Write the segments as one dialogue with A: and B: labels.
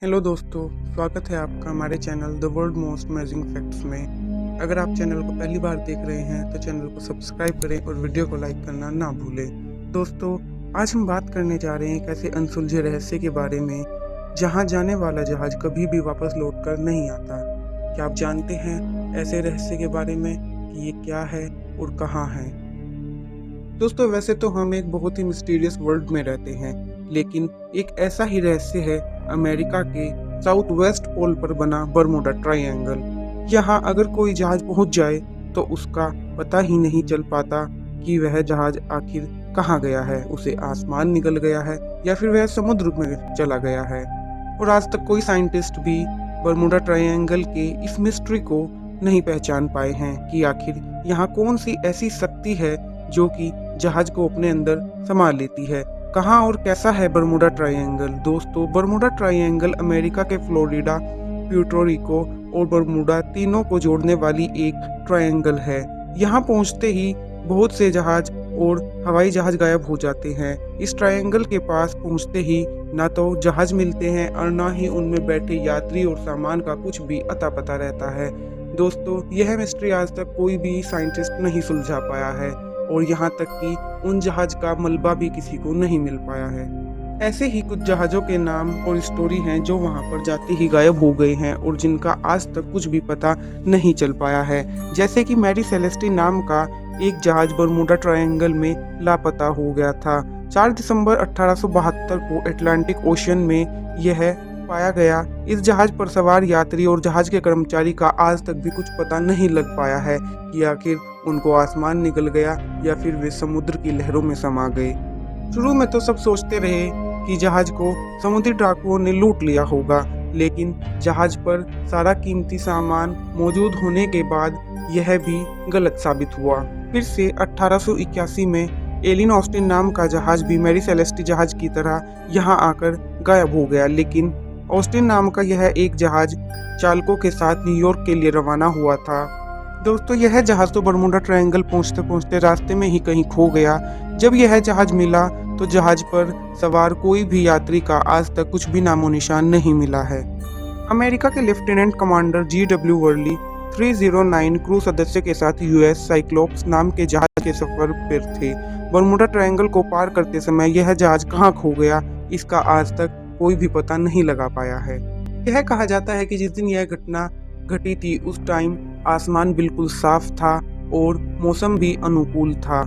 A: Hello दोस्तों, स्वागत है आपका हमारे channel the world most amazing facts में। अगर आप चैनल को पहली बार देख रहे हैं तो चैनल को सब्सक्राइब करें और वीडियो को लाइक करना ना भूलें। दोस्तों, आज हम बात करने जा रहे हैं एक ऐसे अनसुलझे रहस्य के बारे में जहां जाने वाला जहाज कभी भी वापस लौट कर नहीं आता। क्या आप जानते हैं ऐसे रहस्य के बारे में कि ये क्या है और कहाँ है? दोस्तों, वैसे तो हम एक बहुत ही मिस्टीरियस वर्ल्ड में रहते हैं, लेकिन एक ऐसा ही रहस्य है अमेरिका के साउथ वेस्ट पोल पर बना बरमूडा ट्रायंगल। यहाँ अगर कोई जहाज पहुंच जाए तो उसका पता ही नहीं चल पाता कि वह जहाज आखिर कहाँ गया है, उसे आसमान निकल गया है या फिर वह समुद्र में चला गया है। और आज तक कोई साइंटिस्ट भी बरमूडा ट्रायंगल के इस मिस्ट्री को नहीं पहचान पाए हैं कि आखिर यहाँ कौन सी ऐसी शक्ति है जो कि जहाज को अपने अंदर संभाल लेती है। कहाँ और कैसा है बरमूडा ट्रायंगल? दोस्तों, बरमूडा ट्रायंगल अमेरिका के फ्लोरिडा, प्यूर्टो रिको और बरमूडा तीनों को जोड़ने वाली एक ट्रायंगल है। यहाँ पहुँचते ही बहुत से जहाज और हवाई जहाज गायब हो जाते हैं। इस ट्रायंगल के पास पहुँचते ही ना तो जहाज मिलते हैं और ना ही उनमें बैठे यात्री और सामान का कुछ भी अता पता रहता है। दोस्तों, यह मिस्ट्री आज तक कोई भी साइंटिस्ट नहीं सुलझा पाया है और यहाँ तक कि उन जहाज का मलबा भी किसी को नहीं मिल पाया है। ऐसे ही कुछ जहाज़ों के नाम और स्टोरी हैं जो वहाँ पर जाते ही गायब हो गए हैं और जिनका आज तक कुछ भी पता नहीं चल पाया है। जैसे कि मैरी सेलेस्टी नाम का एक जहाज बरमूडा ट्रायंगल में लापता हो गया था। 4 दिसंबर 1872 को अटलांटिक ओशन में यह पाया गया। इस जहाज पर सवार यात्री और जहाज के कर्मचारी का आज तक भी कुछ पता नहीं लग पाया है कि आखिर उनको आसमान निकल गया या फिर वे समुद्र की लहरों में समा गए। शुरू में तो सब सोचते रहे कि जहाज को समुद्री डाकुओं ने लूट लिया होगा, लेकिन जहाज पर सारा कीमती सामान मौजूद होने के बाद यह भी गलत साबित हुआ। फिर से 1881 में एलिन ऑस्टिन नाम का जहाज भी मैरी सेलेस्टी जहाज की तरह यहाँ आकर गायब हो गया, लेकिन ऑस्टिन नाम का यह एक जहाज चालकों के साथ न्यूयॉर्क के लिए रवाना हुआ था। दोस्तों, यह जहाज तो बरमूडा ट्रायंगल पहुंचते पहुंचते रास्ते में ही कहीं खो गया। जब यह जहाज मिला तो जहाज पर सवार कोई भी यात्री का आज तक कुछ भी नामो निशान नहीं मिला है। अमेरिका के lieutenant commander G.W. Worli 309 crew सदस्य के साथ यूएस साइक्लोप्स नाम के जहाज के सफर पर थे। बरमूडा ट्रायंगल को पार करते समय यह जहाज कहाँ खो गया, इसका आज तक कोई भी पता नहीं लगा पाया है। यह कहा जाता है कि जिस दिन यह घटना घटी थी उस टाइम आसमान बिल्कुल साफ था और मौसम भी अनुकूल था।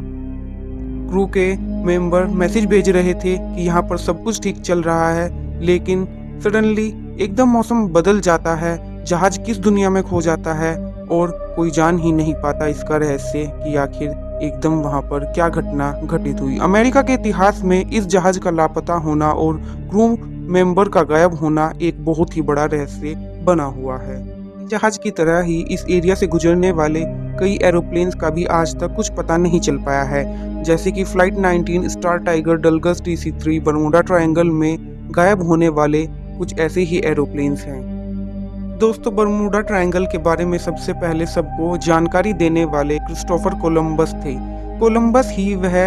A: क्रू के मेंबर मैसेज भेज रहे थे कि यहाँ पर सब कुछ ठीक चल रहा है, लेकिन सडनली एकदम मौसम बदल जाता है, जहाज किस दुनिया में खो जाता है और कोई जान ही नहीं पाता इसका रहस्य कि आखिर एकदम वहाँ पर क्या घटना घटित हुई। अमेरिका के इतिहास में इस जहाज का लापता होना और क्रू मेंबर का गायब होना एक बहुत ही बड़ा रहस्य बना हुआ है। जहाज की तरह ही इस एरिया से गुजरने वाले कई एरोप्लेन्स का भी आज तक कुछ पता नहीं चल पाया है, जैसे कि flight 19 Star Tiger Douglas DC-3 Bermuda Triangle में गायब होने वाले कुछ ऐसे ही एरोप्लेन्स हैं। दोस्तों, बरमूडा ट्रायंगल के बारे में सबसे पहले सबको जानकारी देने वाले क्रिस्टोफर कोलंबस थे। कोलंबस ही वह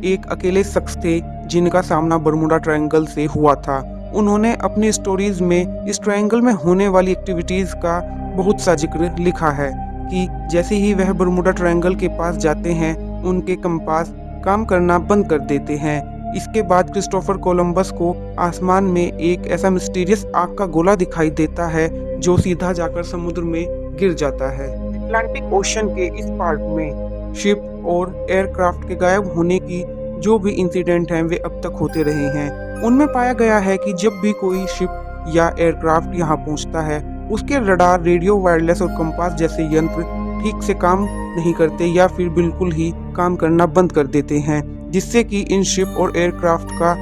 A: एक अकेले शख्स थे जिनका सामना बरमूडा ट्रायंगल से हुआ था। उन्होंने अपनी स्टोरीज में इस ट्रायंगल में होने वाली एक्टिविटीज का बहुत सा जिक्र लिखा है कि जैसे ही वह बरमूडा ट्रायंगल के पास जाते हैं उनके कंपास काम करना बंद कर देते हैं। इसके बाद क्रिस्टोफर कोलंबस को आसमान में एक ऐसा मिस्टीरियस आग का गोला दिखाई देता है जो सीधा जाकर समुद्र में गिर जाता है। अटलांटिक ओशन के इस पार्ट में शिप और एयरक्राफ्ट के गायब होने की जो भी इंसिडेंट हैं वे अब तक होते रहे हैं। उनमें पाया गया है कि जब भी कोई शिप या एयरक्राफ्ट यहाँ पहुँचता है उसके रडार, रेडियो, वायरलेस और कंपास जैसे यंत्र ठीक से काम नहीं करते या फिर बिल्कुल ही काम करना बंद कर देते हैं, जिससे कि इन शिप और एयरक्राफ्ट का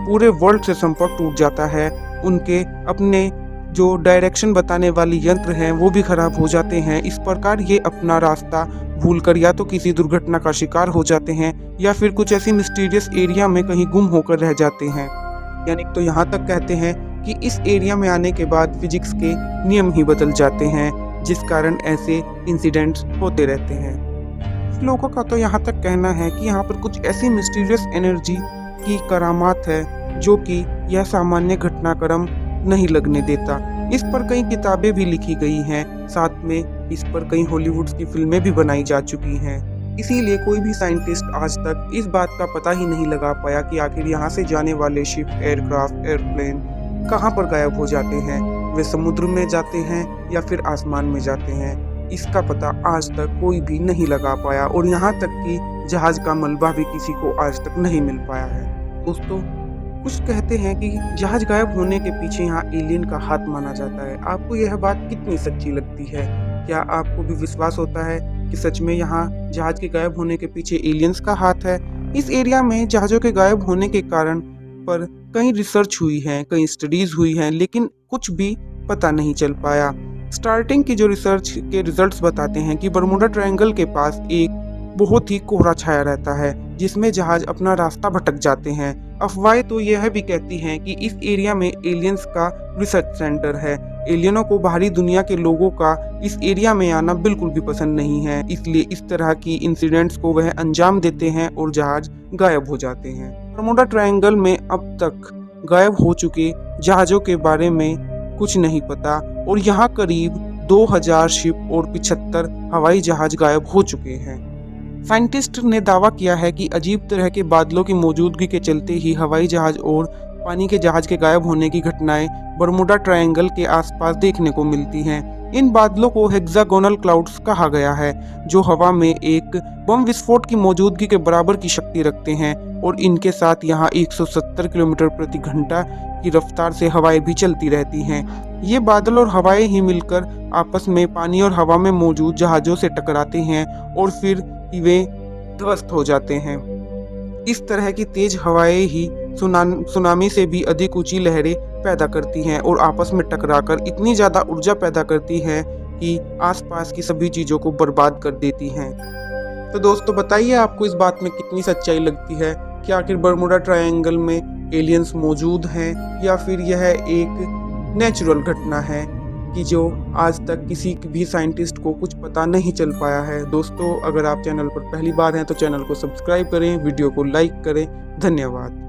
A: पूरे वर्ल्ड से संपर्क टूट जाता है। उनके अपने जो डायरेक्शन बताने वाली यंत्र हैं वो भी खराब हो जाते हैं। इस प्रकार ये अपना रास्ता भूलकर या तो किसी दुर्घटना का शिकार हो जाते हैं या फिर कुछ ऐसी मिस्टीरियस एरिया में कहीं गुम होकर रह जाते हैं। यानी तो यहाँ तक कहते हैं कि इस एरिया में आने के बाद फिजिक्स के नियम ही बदल जाते हैं, जिस कारण ऐसे इंसिडेंट्स होते रहते हैं। लोगों का तो यहाँ तक कहना है कि यहाँ पर कुछ ऐसी मिस्टीरियस एनर्जी की करामात है जो कि यह सामान्य घटनाक्रम नहीं लगने देता। इस पर कई किताबें भी लिखी गई हैं, साथ में इस पर कई हॉलीवुड की फिल्में भी बनाई जा चुकी हैं। इसीलिए कोई भी साइंटिस्ट आज तक इस बात का पता ही नहीं लगा पाया कि आखिर यहाँ से जाने वाले शिप, एयरक्राफ्ट, एयरप्लेन कहाँ पर गायब हो जाते हैं। वे समुद्र में जाते हैं या फिर आसमान में जाते हैं, इसका पता आज तक कोई भी नहीं लगा पाया। और यहाँ तक कि जहाज का मलबा भी किसी को आज तक नहीं मिल पाया है। दोस्तों, कुछ कहते हैं कि जहाज गायब होने के पीछे यहाँ एलियन का हाथ माना जाता है। आपको यह बात कितनी सच्ची लगती है? क्या आपको भी विश्वास होता है कि सच में यहाँ जहाज के गायब होने के पीछे एलियंस का हाथ है? इस एरिया में जहाज़ों के गायब होने के कारण पर कई रिसर्च हुई है, कई स्टडीज हुई हैं, लेकिन कुछ भी पता नहीं चल पाया। स्टार्टिंग की जो रिसर्च के रिजल्ट्स बताते हैं कि बरमूडा ट्रायंगल के पास एक बहुत ही कोहरा छाया रहता है, जिसमें जहाज अपना रास्ता भटक जाते हैं। अफवाहें तो यह भी कहती हैं कि इस एरिया में एलियंस का रिसर्च सेंटर है। एलियनों को बाहरी दुनिया के लोगों का इस एरिया में आना बिल्कुल भी पसंद नहीं है, इसलिए इस तरह की इंसिडेंट्स को वह अंजाम देते हैं और जहाज गायब हो जाते हैं। बरमूडा ट्रायंगल में अब तक गायब हो चुके जहाज़ों के बारे में कुछ नहीं पता और यहाँ करीब 2000 शिप और 75 हवाई जहाज गायब हो चुके हैं। साइंटिस्ट ने दावा किया है कि अजीब तरह के बादलों की मौजूदगी के चलते ही हवाई जहाज और पानी के जहाज के गायब होने की घटनाएं बरमूडा ट्रायंगल के आसपास देखने को मिलती हैं। इन बादलों को हेक्सागोनल क्लाउड्स कहा गया है, जो हवा में एक बम विस्फोट की मौजूदगी के बराबर की शक्ति रखते हैं और इनके साथ यहाँ 170 किलोमीटर प्रति घंटा की रफ्तार से हवाएं भी चलती रहती हैं। ये बादल और हवाएं ही मिलकर आपस में पानी और हवा में मौजूद जहाज़ों से टकराते हैं और फिर वे ध्वस्त हो जाते हैं। इस तरह की तेज हवाएं ही सुनामी से भी अधिक ऊंची लहरें पैदा करती हैं और आपस में टकराकर इतनी ज़्यादा ऊर्जा पैदा करती हैं कि आसपास की सभी चीज़ों को बर्बाद कर देती हैं। तो दोस्तों, बताइए आपको इस बात में कितनी सच्चाई लगती है कि आखिर बरमूडा ट्रायंगल में एलियंस मौजूद हैं या फिर यह एक नेचुरल घटना है कि जो आज तक किसी भी साइंटिस्ट को कुछ पता नहीं चल पाया है। दोस्तों, अगर आप चैनल पर पहली बार हैं तो चैनल को सब्सक्राइब करें, वीडियो को लाइक करें। धन्यवाद।